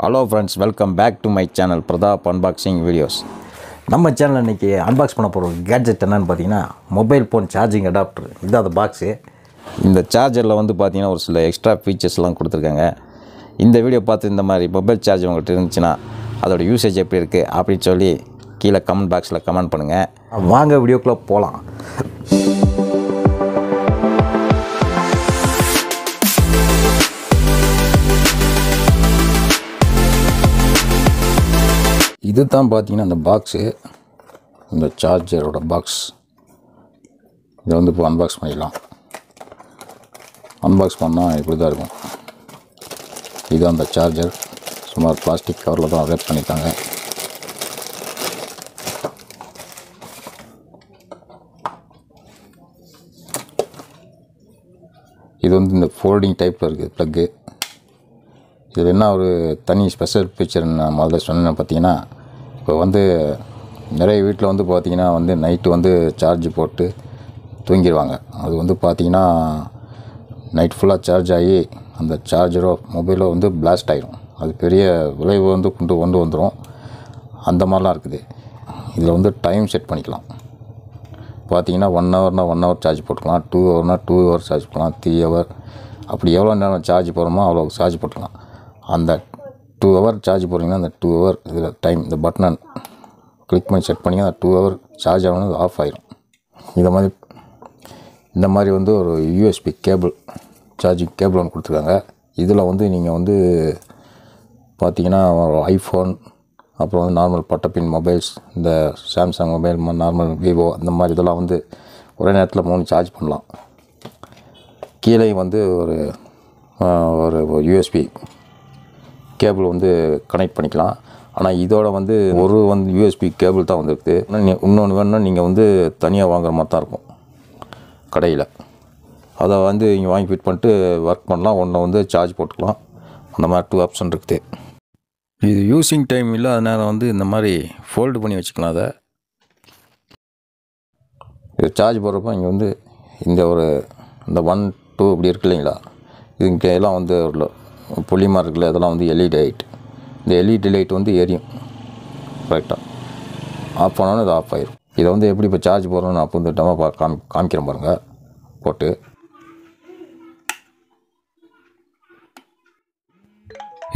Hello friends, welcome back to my channel Pradap Unboxing Videos. நம்ம channel இன்றைக்கி unbox பண்ண போகிற கேட்ஜெட் என்னென்னு பார்த்தீங்கன்னா மொபைல் ஃபோன் சார்ஜிங் அடாப்டர். இதுதான் அந்த பாக்ஸு. இந்த சார்ஜரில் வந்து பார்த்தீங்கன்னா ஒரு சில எக்ஸ்ட்ரா ஃபீச்சர்ஸ்லாம் கொடுத்துருக்காங்க. இந்த வீடியோ பார்த்து இந்த மாதிரி மொபைல் சார்ஜ் உங்கள்கிட்ட இருந்துச்சுன்னா அதோட யூசேஜ் எப்படி இருக்குது அப்படின்னு சொல்லி கீழே கமெண்ட் பாக்ஸில் கமெண்ட் பண்ணுங்கள். வாங்க வீடியோக்குள்ளே போகலாம். இது தான் பார்த்தீங்கன்னா அந்த பாக்ஸு, இந்த சார்ஜரோட பாக்ஸ். இதை வந்து இப்போ அன்பாக்ஸ் பண்ணிடலாம். அன்பாக்ஸ் பண்ணால் இப்படி தான் இருக்கும். இது அந்த சார்ஜர் சுமார் பிளாஸ்டிக் கவரில் தான் ரேப் பண்ணியிருக்காங்க. இது வந்து இந்த ஃபோல்டிங் டைப்பில் இருக்குது ப்ளக்கு. இதில் என்ன ஒரு தனி ஸ்பெஷல் ஃபீச்சர்னு நான் முதல்ல சொன்னேன்னு பார்த்தீங்கன்னா, இப்போ வந்து நிறைய வீட்டில் வந்து பார்த்திங்கன்னா வந்து நைட்டு வந்து சார்ஜ் போட்டு தூங்கிடுவாங்க. அது வந்து பார்த்திங்கன்னா நைட் ஃபுல்லாக சார்ஜ் ஆகி அந்த சார்ஜரோ மொபைலோ வந்து பிளாஸ்ட் ஆகிடும். அது பெரிய விளைவு வந்து கொண்டு வந்துடும். அந்த மாதிரிலாம் இருக்குது. இதில் வந்து டைம் செட் பண்ணிக்கலாம். பார்த்திங்கன்னா 1 ஹவர்னால் 1 ஹவர் சார்ஜ் போட்டுக்கலாம், 2 ஹவர்னால் 2 ஹவர் சார்ஜ் போடலாம், 3 ஹவர், அப்படி எவ்வளோ நேரம் சார்ஜ் போடுறோமோ அவ்வளோ சார்ஜ் போட்டுக்கலாம். அந்த 2 ஹவர் சார்ஜ் போடுறீங்கன்னா அந்த 2 ஹவர் இதில் டைம் இந்த பட்டனை கிளிக் பண்ணி செட் பண்ணி அந்த 2 ஹவர் சார்ஜ் ஆகணும், ஆஃப் ஆகிடும். இந்த மாதிரி வந்து ஒரு யூஎஸ்பி கேபிள், சார்ஜிங் கேபிள் ஒன்று கொடுத்துருக்காங்க. இதில் வந்து நீங்கள் வந்து பார்த்தீங்கன்னா ஐஃபோன், அப்புறம் வந்து நார்மல் பட்டப்பின் மொபைல்ஸ், இந்த சாம்சங் மொபைல், நார்மல் விவோ, அந்த மாதிரி இதெல்லாம் வந்து ஒரே நேரத்தில் 3 சார்ஜ் பண்ணலாம். கீழே வந்து ஒரு யூஎஸ்பி கேபிள் வந்து கனெக்ட் பண்ணிக்கலாம். ஆனால் இதோட வந்து ஒரு யூஎஸ்பி கேபிள் தான் வந்துருக்குது. இன்னொன்று வேணுன்னா நீங்கள் வந்து தனியாக வாங்குற மாதிரி தான் இருக்கும் கடையில். அதை வந்து இங்கே வாங்கி ஃபிட் பண்ணிட்டு ஒர்க் பண்ணலாம். ஒன்றை வந்து சார்ஜ் போட்டுக்கலாம். அந்த மாதிரி 2 ஆப்ஷன் இருக்குது. இது யூஸிங் டைம் இல்லை, அதனால் வந்து இந்த மாதிரி ஃபோல்டு பண்ணி வச்சுக்கலாம். அதை இது சார்ஜ் போடுறப்போ இங்கே வந்து இந்த 1, 2 இப்படி இருக்கு இல்லைங்களா, இதுங்க எல்லாம் வந்து ஒரு புள்ளிமா இருக்குல்ல, அதெல்லாம் வந்து எல்இடி லைட். இந்த எல்இடி லைட் வந்து எரியும் கரெக்டாக. ஆஃப் பண்ணாலும் இது ஆஃப் ஆகிடும். இதை வந்து எப்படி இப்போ சார்ஜ் போடுறோன்னு அப்போ வந்து டெமோ காமிக்கிறேன் பாருங்கள். போட்டு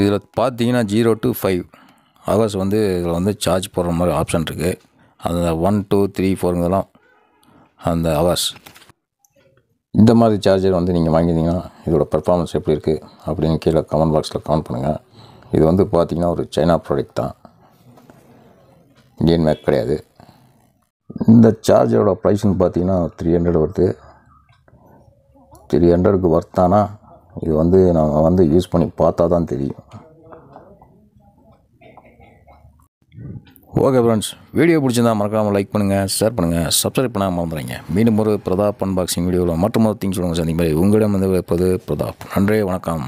இதில் பார்த்தீங்கன்னா 0 to 5 ஹவர்ஸ் வந்து இதில் வந்து சார்ஜ் போடுற மாதிரி ஆப்ஷன் இருக்குது. அந்த 1, 2, 3, 4 இதெல்லாம் அந்த ஹவர்ஸ். இந்த மாதிரி சார்ஜர் வந்து நீங்கள் வாங்கியிருந்தீங்கன்னா இதோட பெர்ஃபார்மன்ஸ் எப்படி இருக்குது அப்படின்னு கீழே கமெண்ட் பாக்ஸில் கமெண்ட் பண்ணுங்கள். இது வந்து பார்த்திங்கன்னா ஒரு சைனா ப்ராடக்ட் தான், இந்தியன் மேக் கிடையாது. இந்த சார்ஜரோட ப்ரைஸ்னு பார்த்தீங்கன்னா 300 வருது. 300க்கு வர்த்தானா இது வந்து நாங்கள் வந்து யூஸ் பண்ணி பார்த்தா தான் தெரியும். ஓகே ஃப்ரெண்ட்ஸ், வீடியோ பிடிச்சிருந்தா மறக்காமல் லைக் பண்ணுங்கள், ஷேர் பண்ணுங்கள், சப்ஸ்கிரைப் பண்ணாமல் மறந்துடுங்க. மீண்டும் ஒரு பிரதாப் அன்பாக்சிங் வீடியோவில் மற்றும் ஒரு திங்ஸ் சொல்லுங்கள். சந்திக்கும் உங்களிடம் வந்து வைப்பது பிரதாப். நன்றி, வணக்கம்.